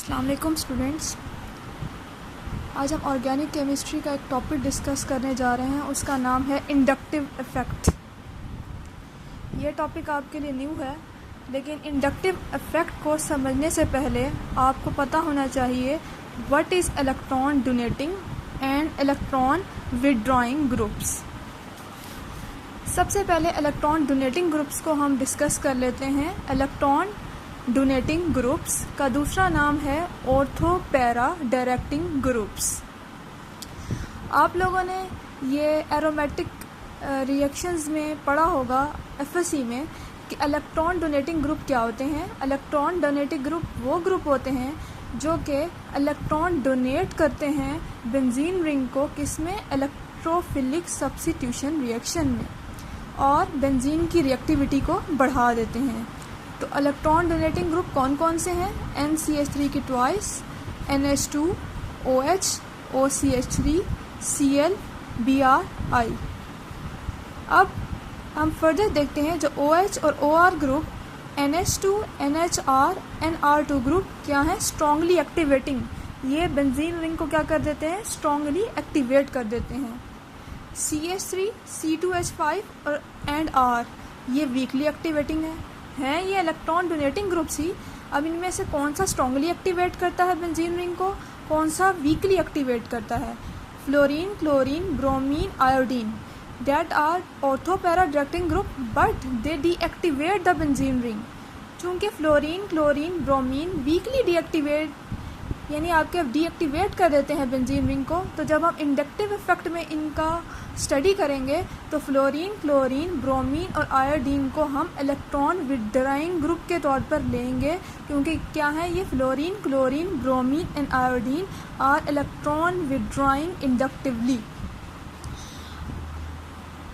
अस्सलाम वालेकुम स्टूडेंट्स। आज हम ऑर्गेनिक केमिस्ट्री का एक टॉपिक डिस्कस करने जा रहे हैं। उसका नाम है इंडक्टिव इफ़ेक्ट। ये टॉपिक आपके लिए न्यू है, लेकिन इंडक्टिव इफ़ेक्ट को समझने से पहले आपको पता होना चाहिए what is electron donating and electron withdrawing groups. सबसे पहले इलेक्ट्रॉन डोनेटिंग ग्रुप्स को हम डिस्कस कर लेते हैं। इलेक्ट्रॉन डोनेटिंग ग्रुप्स का दूसरा नाम है ऑर्थो पैरा डायरेक्टिंग ग्रुप्स। आप लोगों ने ये एरोमेटिक रिएक्शंस में पढ़ा होगा एफएससी में कि इलेक्ट्रॉन डोनेटिंग ग्रुप क्या होते हैं। इलेक्ट्रॉन डोनेटिंग ग्रुप वो ग्रुप होते हैं जो कि इलेक्ट्रॉन डोनेट करते हैं बेंजीन रिंग को, किसमें, इलेक्ट्रोफिलिक सब्स्टिट्यूशन रिएक्शन में, और बेंजीन की रिएक्टिविटी को बढ़ा देते हैं। तो इलेक्ट्रॉन डोनेटिंग ग्रुप कौन कौन से हैं? NCH3 की twice, NH2, OH, OCH3, Cl, Bri। अब हम फर्दर देखते हैं जो OH और OR group, NH2, NHR, NR2 group क्या है? Strongly activating. ये बेंजीन रिंग को क्या कर देते हैं? स्ट्रांगली एक्टिवेट कर देते हैं। CH3, C2H5 और R ये वीकली एक्टिवेटिंग हैं ये इलेक्ट्रॉन डोनेटिंग ग्रुप्स ही। अब इनमें से कौन सा स्ट्रांगली एक्टिवेट करता है बेंजीन रिंग को, कौन सा वीकली एक्टिवेट करता है? Fluorine, chlorine, bromine, iodine, that are ortho para directing group but they deactivate the benzene ring. चूँकि fluorine, chlorine, bromine weakly deactivate यानी आपके डीएक्टिवेट कर देते हैं बेंजीन रिंग को, तो जब हम इंडक्टिव इफेक्ट में इनका स्टडी करेंगे तो फ्लोरीन, क्लोरीन, ब्रोमीन और आयोडीन को हम इलेक्ट्रॉन विथड्रॉइंग ग्रुप के तौर पर लेंगे, क्योंकि क्या है ये fluorine, chlorine, bromine and iodine are electron withdrawing inductively.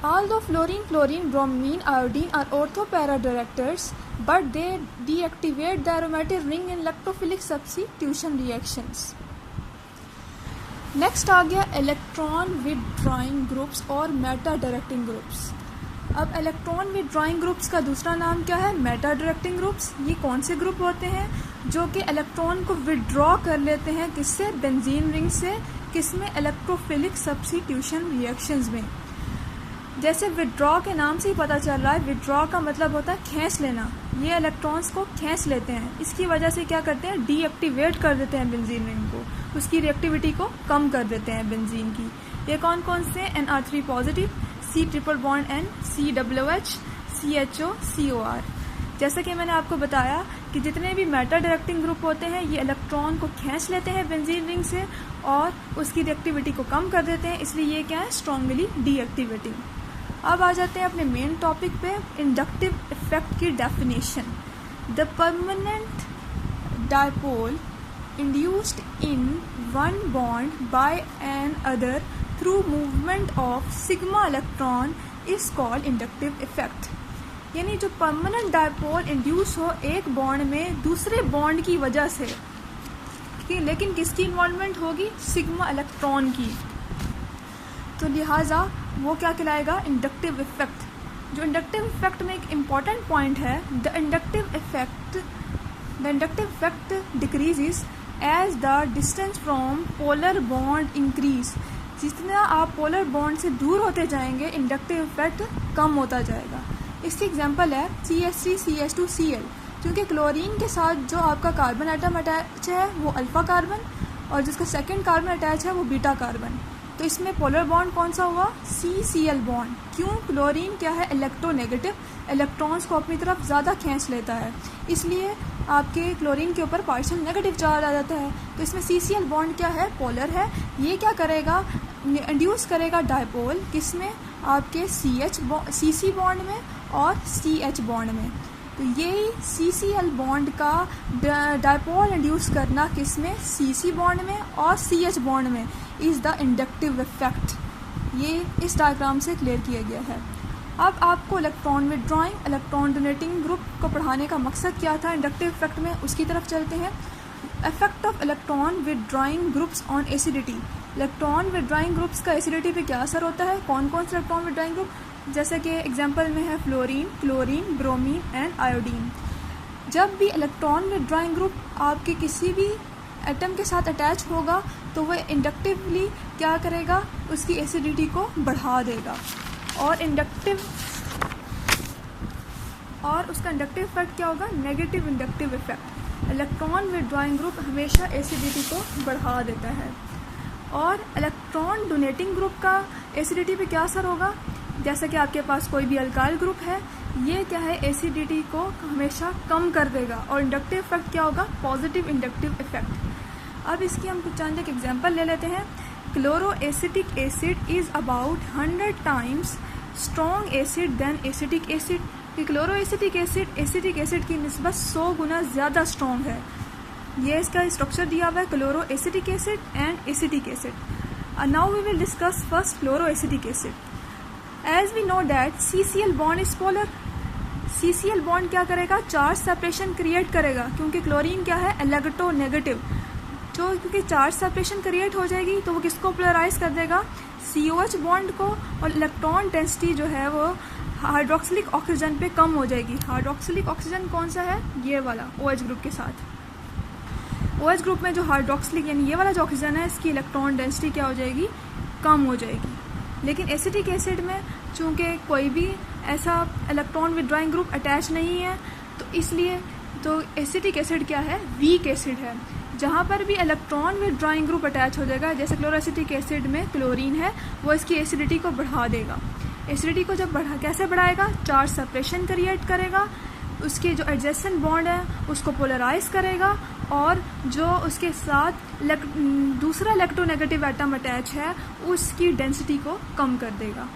Although fluorine, chlorine, bromine, iodine are orthopara directors, but they deactivate the aromatic ring in electrophilic substitution reactions. Next आ गया electron withdrawing groups और Meta directing groups. अब electron withdrawing groups का दूसरा नाम क्या है? Meta directing groups. ये कौन से ग्रुप होते हैं जो कि इलेक्ट्रॉन को विथड्रॉ कर लेते हैं, किससे? बेंजीन रिंग से, किसमें? इलेक्ट्रोफिलिक सब्स्टिट्यूशन रिएक्शंस में। जैसे विथड्रॉ के नाम से ही पता चल रहा है, विथड्रॉ का मतलब होता है खींच लेना। ये इलेक्ट्रॉन्स को खींच लेते हैं, इसकी वजह से क्या करते हैं? डीएक्टिवेट कर देते हैं बेंजीन रिंग को, उसकी रिएक्टिविटी को कम कर देते हैं बेंजीन की। ये कौन कौन से? NR3 positive, C triple bond N, COOH, CHO, COR। जैसा कि मैंने आपको बताया कि जितने भी मेटा डायरेक्टिंग ग्रुप होते हैं ये इलेक्ट्रॉन को खींच लेते हैं बेंजीन रिंग से और उसकी रिएक्टिविटी को कम कर देते हैं, इसलिए ये क्या है? Strongly deactivating. अब आ जाते हैं अपने मेन टॉपिक पे, इंडक्टिव इफेक्ट की definition. The permanent dipole induced in one bond by another through movement of sigma electron is called inductive effect. यानी जो परमानेंट डायपोल इंड्यूस हो एक बॉन्ड में दूसरे बॉन्ड की वजह से, लेकिन किसकी इन्वॉल्वमेंट होगी? सिग्मा इलेक्ट्रॉन की, तो लिहाजा वो क्या कहलाएगा? Inductive effect. जो इंडक्टिव इफेक्ट में एक इम्पॉर्टेंट पॉइंट है, the inductive effect decreases as the distance from polar bond increase. जितना आप पोलर बॉन्ड से दूर होते जाएंगे इंडक्टिव इफेक्ट कम होता जाएगा। इसकी एग्जांपल है CH3, CH2, Cl। क्योंकि क्लोरीन के साथ जो आपका कार्बन एटम अटैच है वो अल्फा कार्बन और जिसका सेकेंड कार्बन अटैच है वो बीटा कार्बन, तो इसमें पोलर बॉन्ड कौन सा हुआ? CCl bond. क्यों? क्लोरीन क्या है? इलेक्ट्रोनेगेटिव, इलेक्ट्रॉन्स को अपनी तरफ ज़्यादा खींच लेता है, इसलिए आपके क्लोरीन के ऊपर पार्शियल नेगेटिव चार्ज आ जाता है। तो इसमें CCl बॉन्ड क्या है? पोलर है। ये क्या करेगा? इंड्यूस करेगा डायपोल, किसमें? आपके CC बॉन्ड में और CH बॉन्ड में। तो यही CCl बॉन्ड का डायपोल इंड्यूस करना किसमें? CC बॉन्ड में और CH बॉन्ड में इज़ द इंडक्टिव इफेक्ट। ये इस डायग्राम से क्लियर किया गया है। अब आपको electron withdrawing, electron donating group को पढ़ाने का मकसद क्या था इंडक्टिव इफेक्ट में, उसकी तरफ चलते हैं। Effect of electron withdrawing groups on acidity. Electron withdrawing groups का एसिडिटी पे क्या असर होता है? कौन कौन से इलेक्ट्रॉन विथड्रॉइंग ग्रुप? जैसे कि एग्जाम्पल में है fluorine, chlorine, bromine and iodine. जब भी इलेक्ट्रॉन विथड्रॉइंग ग्रुप आपके किसी भी एटम के साथ अटैच होगा तो वह इंडक्टिवली क्या करेगा, उसकी एसिडिटी को बढ़ा देगा और उसका इंडक्टिव इफेक्ट क्या होगा, negative inductive effect. Electron withdrawing group हमेशा एसिडिटी को बढ़ा देता है। और इलेक्ट्रॉन डोनेटिंग ग्रुप का एसिडिटी पे क्या असर होगा, जैसे कि आपके पास कोई भी अल्काइल ग्रुप है, ये क्या है, एसिडिटी को हमेशा कम कर देगा। और इंडक्टिव इफेक्ट क्या होगा, पॉजिटिव इंडक्टिव इफेक्ट। अब इसकी हम कुछ चंद एक एग्जांपल ले लेते हैं। Chloroacetic acid is about 100 times strong acid than acetic acid. Chloroacetic acid की निस्बत 100 गुना ज़्यादा स्ट्रॉन्ग है। ये इसका स्ट्रक्चर दिया हुआ है, chloroacetic acid and acetic acid. Now we will discuss first chloroacetic acid. As we know that CCl bond is polar. CCl bond क्या करेगा, चार्ज सेपरेशन क्रिएट करेगा, क्योंकि क्लोरीन क्या है, इलेक्ट्रोनेगेटिव। जो क्योंकि चार्ज सेपरेशन क्रिएट हो जाएगी तो वो किसको पोलराइज कर देगा, COH बॉन्ड को। और इलेक्ट्रॉन डेंसिटी जो है वो हाइड्रोक्सिलिक ऑक्सीजन पे कम हो जाएगी। हाइड्रोक्सिलिक ऑक्सीजन कौन सा है, ये वाला OH ग्रुप के साथ। OH ग्रुप में जो हाइड्रोक्सिलिक यानी ये वाला जो ऑक्सीजन है, इसकी इलेक्ट्रॉन डेंसिटी क्या हो जाएगी, कम हो जाएगी। लेकिन एसिटिक एसिड में चूंकि कोई भी ऐसा इलेक्ट्रॉन विड्रॉइंग ग्रुप अटैच नहीं है, तो इसलिए तो एसिटिक एसिड क्या है, वीक एसिड है। जहाँ पर भी इलेक्ट्रॉन विड्रॉइंग ग्रुप अटैच हो जाएगा, जैसे क्लोरोएसिटिक एसिड में क्लोरीन है, वो इसकी एसिडिटी को बढ़ा देगा। एसिडिटी को जब कैसे बढ़ाएगा, चार्ज सेपरेशन क्रिएट करेगा, उसके जो एडजेसेंट बॉन्ड है उसको पोलराइज करेगा, और जो उसके साथ दूसरा इलेक्ट्रोनेगेटिव एटम अटैच है उसकी डेंसिटी को कम कर देगा।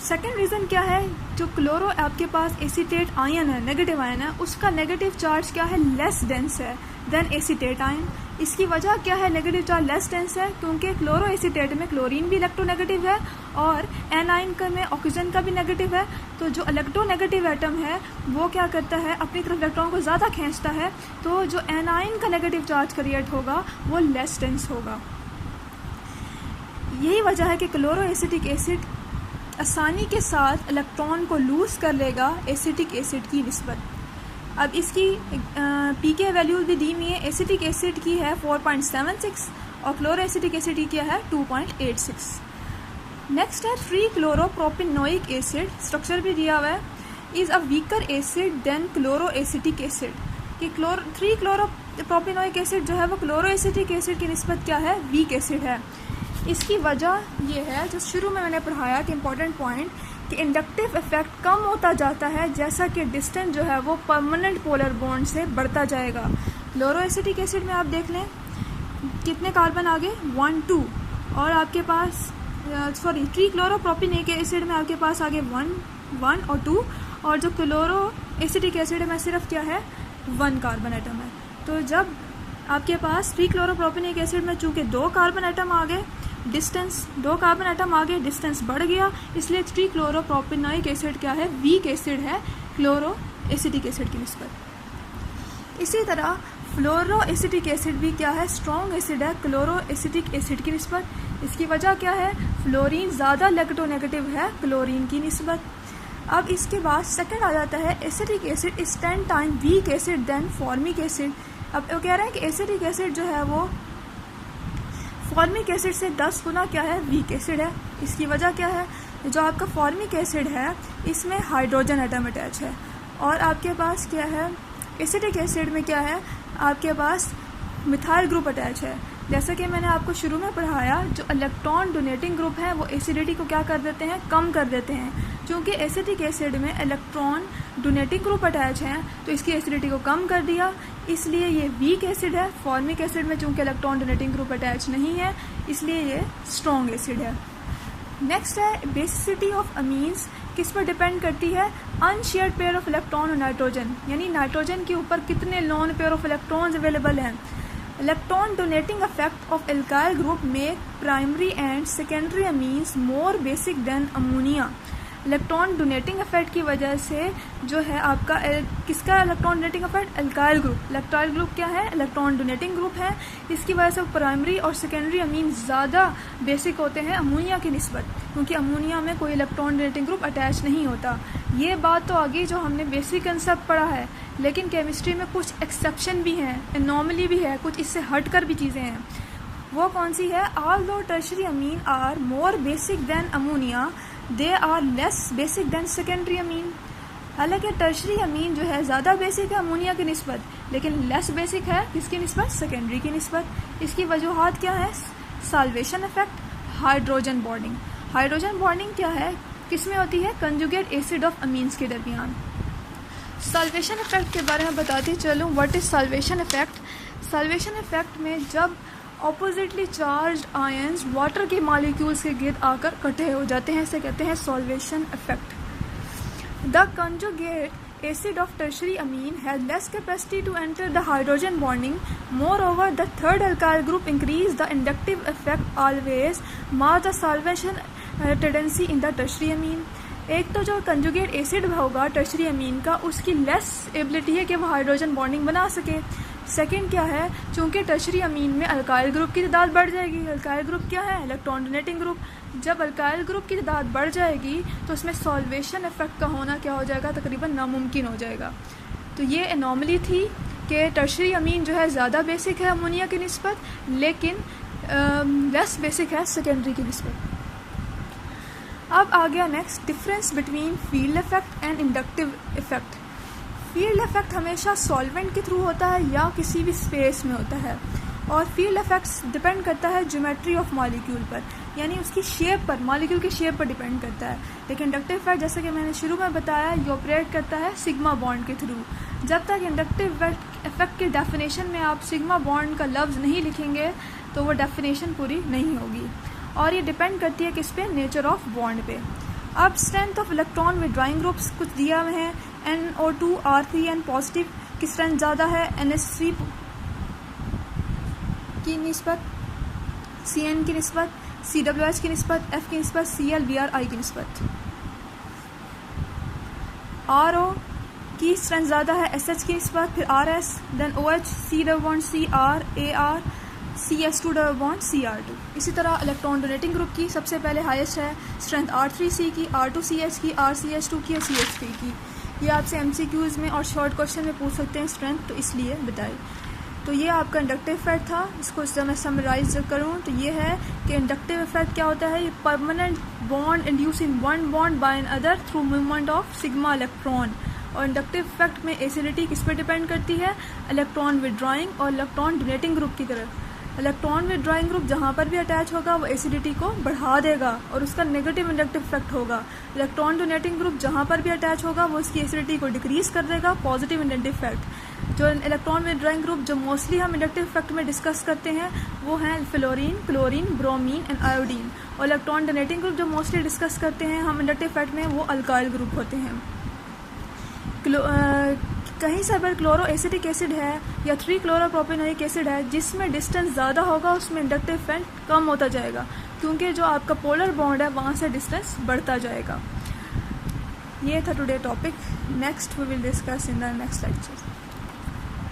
सेकेंड रीज़न क्या है, जो क्लोरो आपके पास एसीटेट आयन है, नेगेटिव आयन है, उसका नेगेटिव चार्ज क्या है, लेस डेंस है देन एसीटेट आयन। इसकी वजह क्या है, नेगेटिव चार्ज लेस डेंस है, क्योंकि क्लोरो एसीटेट में क्लोरीन भी इलेक्ट्रोनेगेटिव है और एनाइन का में ऑक्सीजन का भी नेगेटिव है। तो जो इलेक्ट्रोनेगेटिव एटम है वो क्या करता है, अपनी तरफ इलेक्ट्रॉन को ज़्यादा खींचता है, तो जो एनाइन का नेगेटिव चार्ज क्रिएट होगा वो लेस डेंस होगा। यही वजह है कि क्लोरो एसिटिक एसिड आसानी के साथ इलेक्ट्रॉन को लूज कर लेगा एसिटिक एसिड की निस्बत। अब इसकी पीके वैल्यू भी दी हुई है। एसिटिक एसिड की है 4.76 और क्लोरो एसिटिक एसिड की क्या है 2.86। नेक्स्ट है 3-क्लोरोप्रोपेनोइक एसिड, स्ट्रक्चर भी दिया हुआ है, is a weaker acid than chloro acetic acid. कि 3-क्लोरोप्रोपेनोइक एसिड जो है वो क्लोरो एसिटिक एसिड की निस्बत क्या है, वीक एसिड है। इसकी वजह ये है, जो शुरू में मैंने पढ़ाया कि इम्पॉर्टेंट पॉइंट, कि इंडक्टिव इफेक्ट कम होता जाता है जैसा कि डिस्टेंस जो है वो परमानेंट पोलर बॉन्ड से बढ़ता जाएगा। क्लोरो एसिटिक एसिड में आप देख लें कितने कार्बन आगे, 1 2, और आपके पास 3-क्लोरोप्रोपेनोइक एसिड में आपके पास आगे 1 और 2, और जो क्लोरो एसिटिक एसिड में सिर्फ क्या है 1 कार्बन एटम है। तो जब आपके पास 3-क्लोरोप्रोपेनोइक एसिड में चूंकि 2 कार्बन एटम आ गए, डिस्टेंस 2 कार्बन एटम आगे, डिस्टेंस बढ़ गया, इसलिए 3-क्लोरोप्रोपेनोइक एसिड क्या है, वीक एसिड है क्लोरो एसिटिक एसिड की निस्बत। इसी तरह फ्लोरो एसिटिक एसिड भी क्या है, स्ट्रॉन्ग एसिड है क्लोरो एसिटिक एसिड की निस्बत। इसकी वजह क्या है, फ्लोरीन ज़्यादा इलेक्ट्रोनेगेटिव है क्लोरीन की निस्बत। अब इसके बाद सेकंड आ जाता है acetic acid is 10 time weak acid than formic acid. अब वो कह रहे हैं कि एसिटिक एसिड जो है वो फॉर्मिक एसिड से 10 गुना क्या है, वीक एसिड है। इसकी वजह क्या है, जो आपका फॉर्मिक एसिड है इसमें हाइड्रोजन एटम अटैच है, और आपके पास क्या है, एसिटिक एसिड में क्या है, आपके पास मिथाइल ग्रुप अटैच है। जैसा कि मैंने आपको शुरू में पढ़ाया, जो इलेक्ट्रॉन डोनेटिंग ग्रुप है वो एसिडिटी को क्या कर देते हैं, कम कर देते हैं। क्योंकि एसिटिक एसिड में इलेक्ट्रॉन डोनेटिंग ग्रुप अटैच हैं तो इसकी एसिडिटी को कम कर दिया, इसलिए ये वीक एसिड है। फॉर्मिक एसिड में चूंकि इलेक्ट्रॉन डोनेटिंग ग्रुप अटैच नहीं है, इसलिए ये स्ट्रॉन्ग एसिड है। नेक्स्ट है बेसिसिटी ऑफ अमीन्स, किस पर डिपेंड करती है, अनशेयर्ड पेयर ऑफ इलेक्ट्रॉन और नाइट्रोजन, यानी नाइट्रोजन के ऊपर कितने lone pair of electrons available हैं। Electron donating effect of alkyl group make primary and secondary amines more basic than ammonia. Electron donating effect की वजह से जो है आपका किसका electron donating effect, alkyl group. इलेक्ट्राइल ग्रुप क्या है, इलेक्ट्रॉन डोनेटिंग ग्रुप है, इसकी वजह से प्राइमरी और सेकेंडरी अमीन ज़्यादा बेसिक होते हैं अमोनिया की निस्बत। क्योंकि अमोनिया में कोई इलेक्ट्रॉन डोनेटिंग ग्रुप अटैच नहीं होता। ये बात तो आगे जो हमने बेसिक कंसेप्ट पढ़ा है, लेकिन केमिस्ट्री में कुछ एक्सेप्शन भी हैं, एनॉमली भी है, कुछ इससे हटकर भी चीज़ें हैं। वो कौन सी है? Although tertiary amine are more basic than ammonia, they are less basic than secondary amine. हालांकि टर्शियरी अमीन जो है ज़्यादा बेसिक है अमोनिया की निस्बत, लेकिन लेस बेसिक है किसकी निस्बत? सेकेंडरी की निस्बत। इसकी वजूहात क्या है? Solvation effect, hydrogen bonding. Hydrogen bonding क्या है, किस में होती है? कंजुगेट एसिड ऑफ अमीन्स के दरमियान। साल्वेशन इफेक्ट के बारे में बताते चलूँ। What is solvation effect? Solvation effect में जब ऑपोजिटली चार्ज आयंस वाटर के मॉलिक्यूल्स के गिर्द आकर इकट्ठे हो जाते हैं, इसे कहते हैं solvation effect. The conjugate acid of tertiary amine has less capacity to enter the hydrogen bonding. Moreover, the third alkyl group increase the inductive effect always mark the solvation tendency in the tertiary amine. एक तो जो conjugate acid होगा tertiary अमीन का, उसकी less ability है कि वो hydrogen bonding बना सके। सेकंड क्या है, चूंकि टर्शियरी अमीन में अल्काइल ग्रुप की तादाद बढ़ जाएगी। अल्काइल ग्रुप क्या है? Electron donating group. जब अल्काइल ग्रुप की तादाद बढ़ जाएगी तो उसमें सॉल्वेशन इफेक्ट का होना क्या हो जाएगा? तकरीबन नामुमकिन हो जाएगा। तो ये एनॉमली थी कि टर्शियरी अमीन जो है ज़्यादा बेसिक है अमोनिया की निस्बत, लेकिन लेस बेसिक है सेकेंडरी की निस्बत। अब आ गया next, difference between field effect and inductive effect. Field effect हमेशा सॉल्वेंट के थ्रू होता है या किसी भी स्पेस में होता है, और फील्ड इफेक्ट्स डिपेंड करता है ज्योमेट्री ऑफ मॉलिक्यूल पर, यानी उसकी शेप पर, मॉलिक्यूल की शेप पर डिपेंड करता है। लेकिन इंडक्टिव इफेक्ट जैसे कि मैंने शुरू में बताया, ये ऑपरेट करता है सिग्मा बॉन्ड के थ्रू। जब तक इंडक्टिव इफेक्ट की डेफिनेशन में आप सिग्मा बॉन्ड का लफ्ज़ नहीं लिखेंगे तो वो डेफिनेशन पूरी नहीं होगी, और ये डिपेंड करती है किस पे? नेचर ऑफ बॉन्ड पे। अब strength of electron withdrawing groups कुछ दिया हुए हैं। NO2 R3N पॉजिटिव की स्ट्रेंथ ज़्यादा है NH3 की निस्बत, CN की निस्बत, CWH की निस्बत, F की निस्बत, Cl Bri की निस्बत। RO की स्ट्रेंथ ज़्यादा है SH की निस्बत, फिर RS, then OH, C double bond C R, AR, CH2 double bond CR2। इसी तरह इलेक्ट्रॉन डोनेटिंग ग्रुप की सबसे पहले हाईएस्ट है स्ट्रेंथ R3C की, R2CH की, RCH2 की और CH3 की। ये आपसे MCQs में और शॉर्ट क्वेश्चन में पूछ सकते हैं स्ट्रेंथ, तो इसलिए बताई। तो ये आपका इंडक्टिव इफेक्ट था। इसको जब मैं समराइज करूँ तो ये है कि इंडक्टिव इफेक्ट क्या होता है? ये permanent bond inducing one bond by another through movement of sigma electron. और इंडक्टिव इफेक्ट में एसिडिटी किस पर डिपेंड करती है? इलेक्ट्रॉन विड्रॉइंग और इलेक्ट्रॉन डोनेटिंग ग्रुप की तरफ। इलेक्ट्रॉन विड्रॉइंग ग्रुप जहाँ पर भी अटैच होगा वो एसिडिटी को बढ़ा देगा और उसका नेगेटिव इंडक्टिव इफेक्ट होगा। इलेक्ट्रॉन डोनेटिंग ग्रुप जहाँ पर भी अटैच होगा वो उसकी एसिडिटी को डिक्रीज कर देगा, पॉजिटिव इंडक्टिव इफेक्ट। जो इलेक्ट्रॉन विड्रॉइंग ग्रुप जो मोस्टली हम इंडक्टिव इफेक्ट में डिस्कस करते हैं वो हैं fluorine, chlorine, bromine and iodine. और इलेक्ट्रॉन डोनेटिंग ग्रुप जो मोस्टली डिस्कस करते हैं हम इंडक्टिव इफेक्ट में वो अल्काइल ग्रुप होते हैं। कहीं से अगर क्लोरो एसिटिक एसिड है या 3-क्लोरोप्रोपेनोइक एसिड है जिसमें डिस्टेंस ज़्यादा होगा उसमें इंडक्टिव इफेक्ट कम होता जाएगा, क्योंकि जो आपका पोलर बॉन्ड है वहाँ से डिस्टेंस बढ़ता जाएगा। ये था today topic. Next we will discuss in the next lecture.